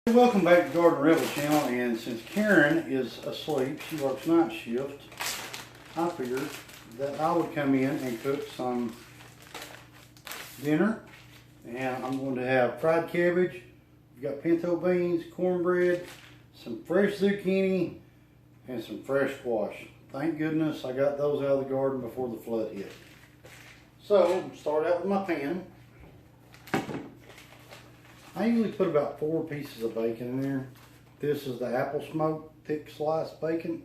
Welcome back to Garden Rebel channel, and since Karen is asleep, she works night shift, I figured that I would come in and cook some dinner. And I'm going to have fried cabbage, we've got pinto beans, cornbread, some fresh zucchini, and some fresh squash. Thank goodness I got those out of the garden before the flood hit. So, start out with my pan. I usually put about 4 pieces of bacon in there. This is the apple smoked thick sliced bacon.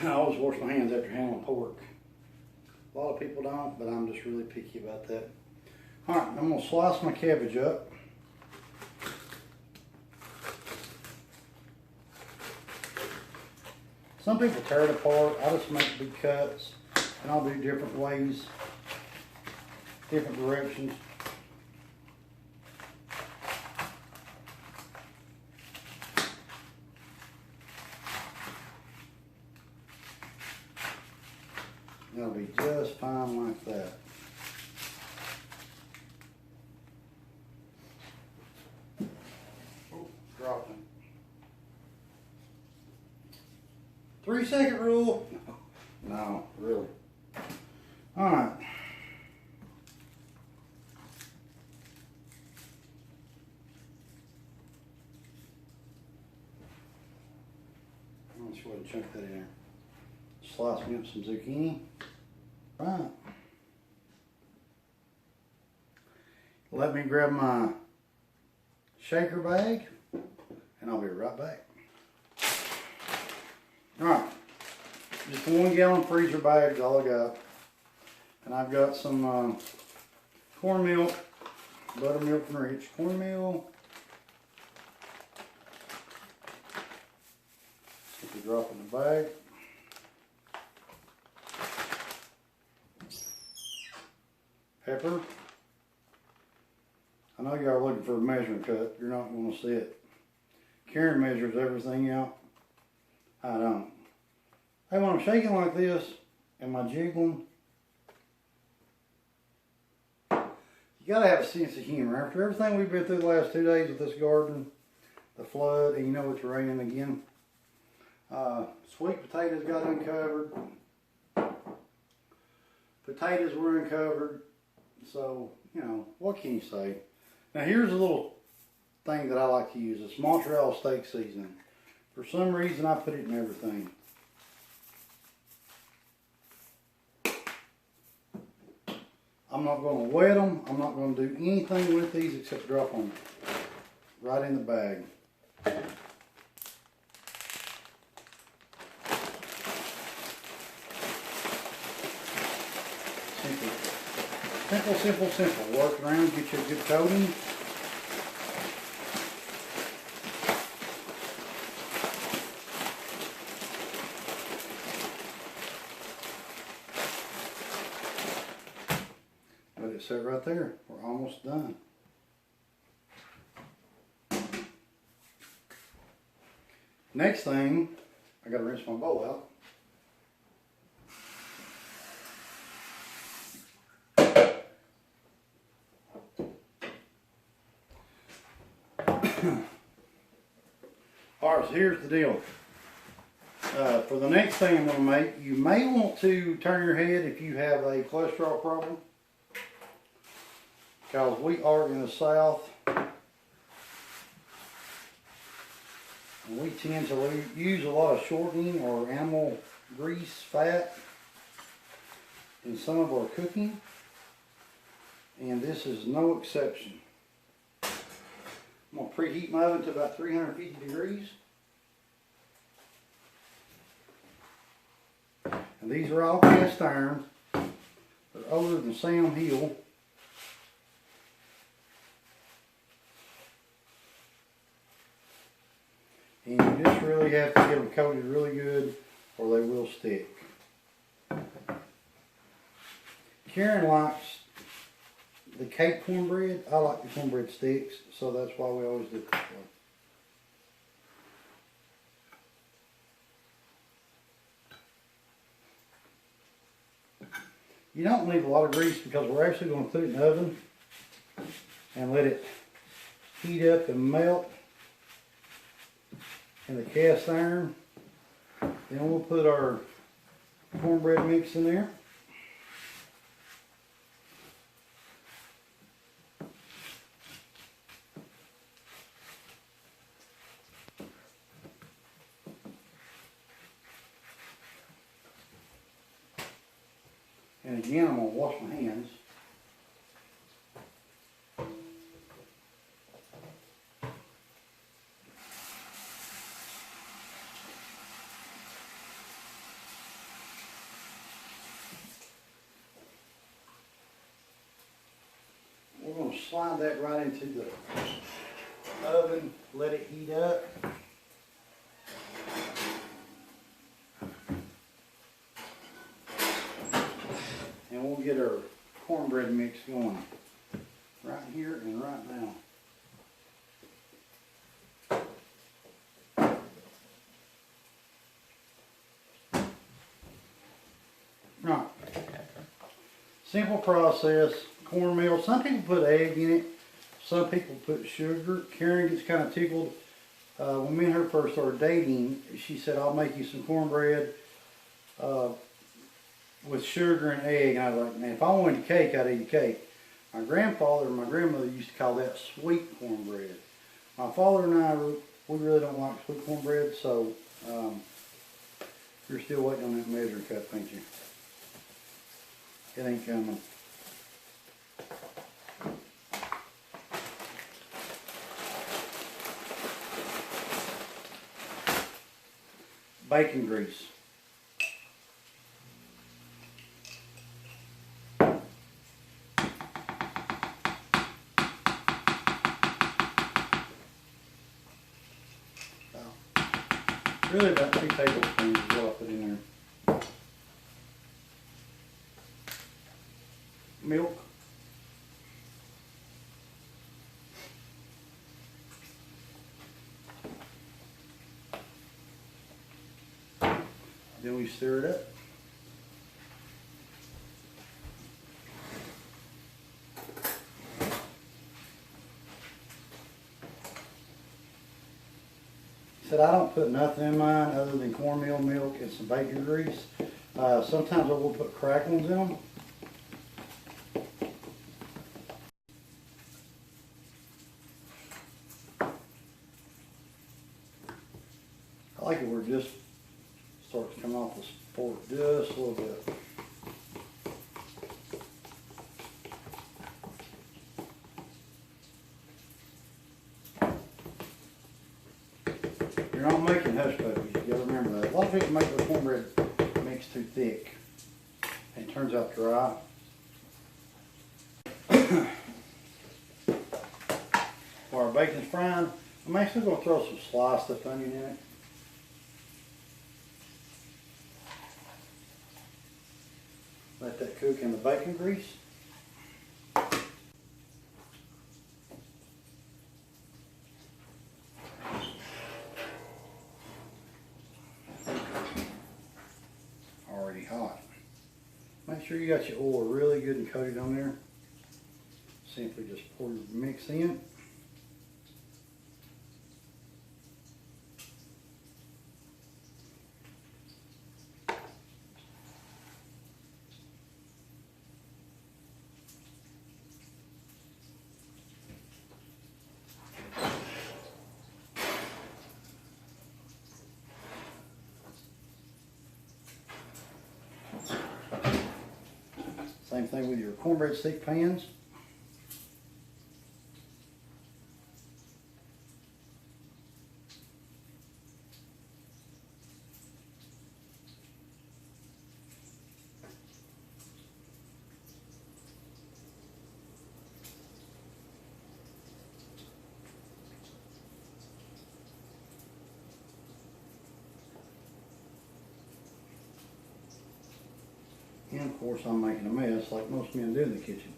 I always wash my hands after handling pork. A lot of people don't, but I'm just really picky about that. Alright, I'm going to slice my cabbage up. Some people tear it apart. I just make big cuts, and I'll do different ways, different directions. That'll be just fine like that. Oh, dropping. 3-second rule? No, really. Alright. Let's go ahead and chunk that in there. Slice me up some zucchini. Right. Let me grab my shaker bag and I'll be right back. Alright. Just 1 gallon freezer bag is all I got. And I've got some corn milk, buttermilk and rich cornmeal. Put the drop in the bag. Pepper. I know y'all are looking for a measuring cup. You're not going to see it. Karen measures everything out. I don't. Hey, when I'm shaking like this, am I jiggling? You gotta have a sense of humor. After everything we've been through the last 2 days with this garden, the flood, and you know it's raining again. Sweet potatoes got uncovered. Potatoes were uncovered. So, you know, what can you say? Now here's a little thing that I like to use. It's Montreal steak seasoning. For some reason I put it in everything. I'm not going to wet them. I'm not going to do anything with these except drop them right in the bag. Simple, simple, simple. Work around, get you a good coating. Let it sit right there. We're almost done. Next thing, I gotta rinse my bowl out. Alright, so here's the deal. For the next thing I'm going to make, you may want to turn your head if you have a cholesterol problem. Because we are in the South. And we tend to use a lot of shortening or animal grease, fat in some of our cooking. And this is no exception. I'm going to preheat my oven to about 350 degrees. And these are all cast iron. They're older than Sam Hill. And you just really have to get them coated really good or they will stick. Karen likes the cake cornbread. I like the cornbread sticks, so that's why we always do it this way. You don't need a lot of grease because we're actually going to put it in the oven and let it heat up and melt in the cast iron. Then we'll put our cornbread mix in there. And again, I'm going to wash my hands. We're going to slide that right into the oven, let it heat up. And we'll get our cornbread mix going right here and right now. Right. Simple process. Cornmeal. Some people put egg in it. Some people put sugar. Karen gets kind of tickled. When me and her first started dating, she said, I'll make you some cornbread with sugar and egg. And I was like, man, if I wanted a cake, I'd eat a cake. My grandfather and my grandmother used to call that sweet cornbread. My father and I, we really don't like sweet cornbread, so you're still waiting on that measuring cup, ain't you? It ain't coming. Bacon grease. Really about 2 tablespoons is what I put in there. Milk. Then we stir it up. Said I don't put nothing in mine other than cornmeal, milk, and some bacon grease. Sometimes I will put crackles in them. I like it where it just starts to come off the fork just a little bit. You're not making hush puppies, you gotta remember that. A lot of people make the cornbread mix too thick and it turns out dry. While our bacon's frying, I'm actually gonna throw some sliced up onion in it. Let that cook in the bacon grease. Already hot. Make sure you got your oil really good and coated on there. Simply just pour your mix in. Same thing with your cornbread stick pans. And of course I'm making a mess like most men do in the kitchen.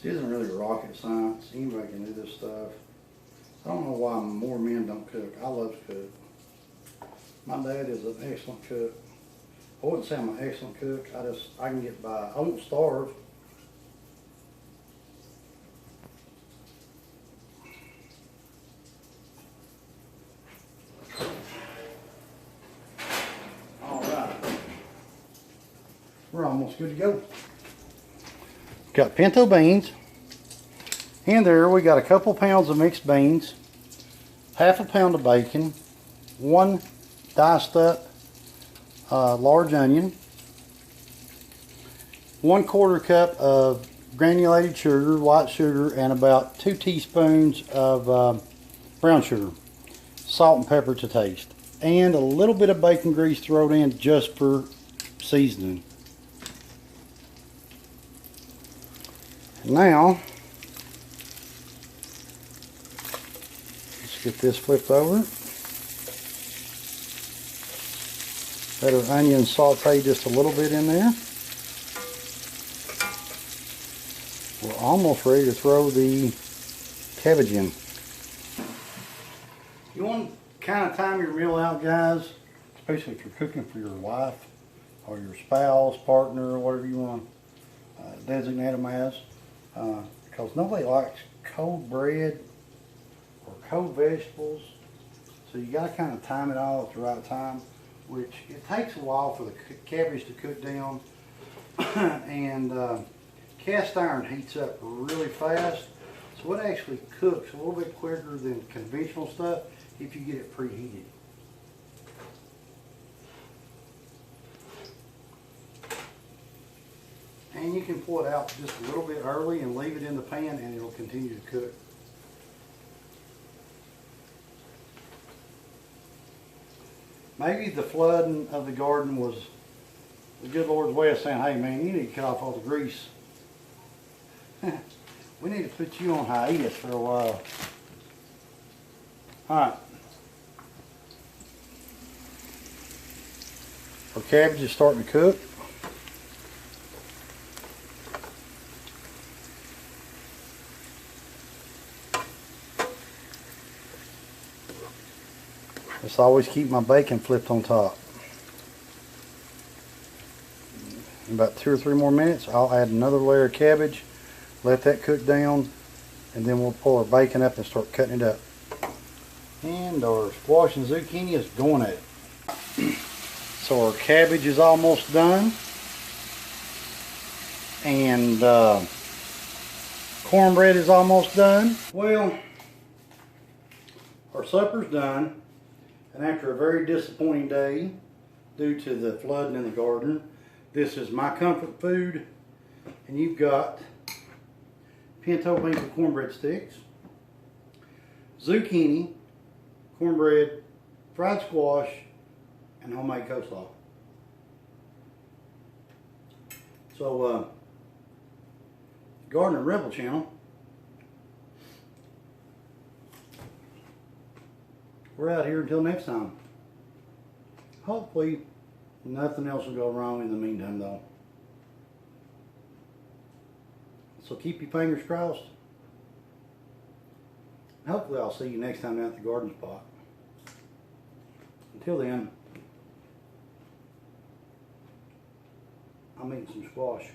This isn't really rocket science. Anybody can do this stuff. I don't know why more men don't cook. I love to cook. My dad is an excellent cook. I wouldn't say I'm an excellent cook. I can get by. I won't starve. All right. We're almost good to go. Got pinto beans. In there we got a couple pounds of mixed beans, half a pound of bacon, 1 diced up large onion, 1/4 cup of granulated sugar, white sugar, and about 2 teaspoons of brown sugar, salt and pepper to taste, and a little bit of bacon grease thrown in just for seasoning. Now, let's get this flipped over. Let our onion saute just a little bit in there. We're almost ready to throw the cabbage in. You want to kind of time your meal out, guys, especially if you're cooking for your wife or your spouse, partner, or whatever you want to designate them as. Because nobody likes cold bread or cold vegetables, so you got to kind of time it all at the right time, which it takes a while for the cabbage to cook down, and cast iron heats up really fast, so it actually cooks a little bit quicker than conventional stuff if you get it preheated. And you can pull it out just a little bit early and leave it in the pan and it'll continue to cook. Maybe the flooding of the garden was the good Lord's way of saying, hey man, you need to cut off all the grease. We need to put you on hiatus for a while. Alright. Our cabbage is starting to cook. Just always keep my bacon flipped on top. In about 2 or 3 more minutes, I'll add another layer of cabbage, let that cook down, and then we'll pull our bacon up and start cutting it up. And our squash and zucchini is going at it. So our cabbage is almost done, and cornbread is almost done. Well, our supper's done. And after a very disappointing day due to the flooding in the garden, this is my comfort food. And you've got pinto beans with cornbread sticks, zucchini, cornbread, fried squash, and homemade coleslaw. So, Garden and Rebel channel, we're out here until next time. Hopefully nothing else will go wrong in the meantime though. So keep your fingers crossed. Hopefully I'll see you next time down at the garden spot. Until then, I'm eating some squash.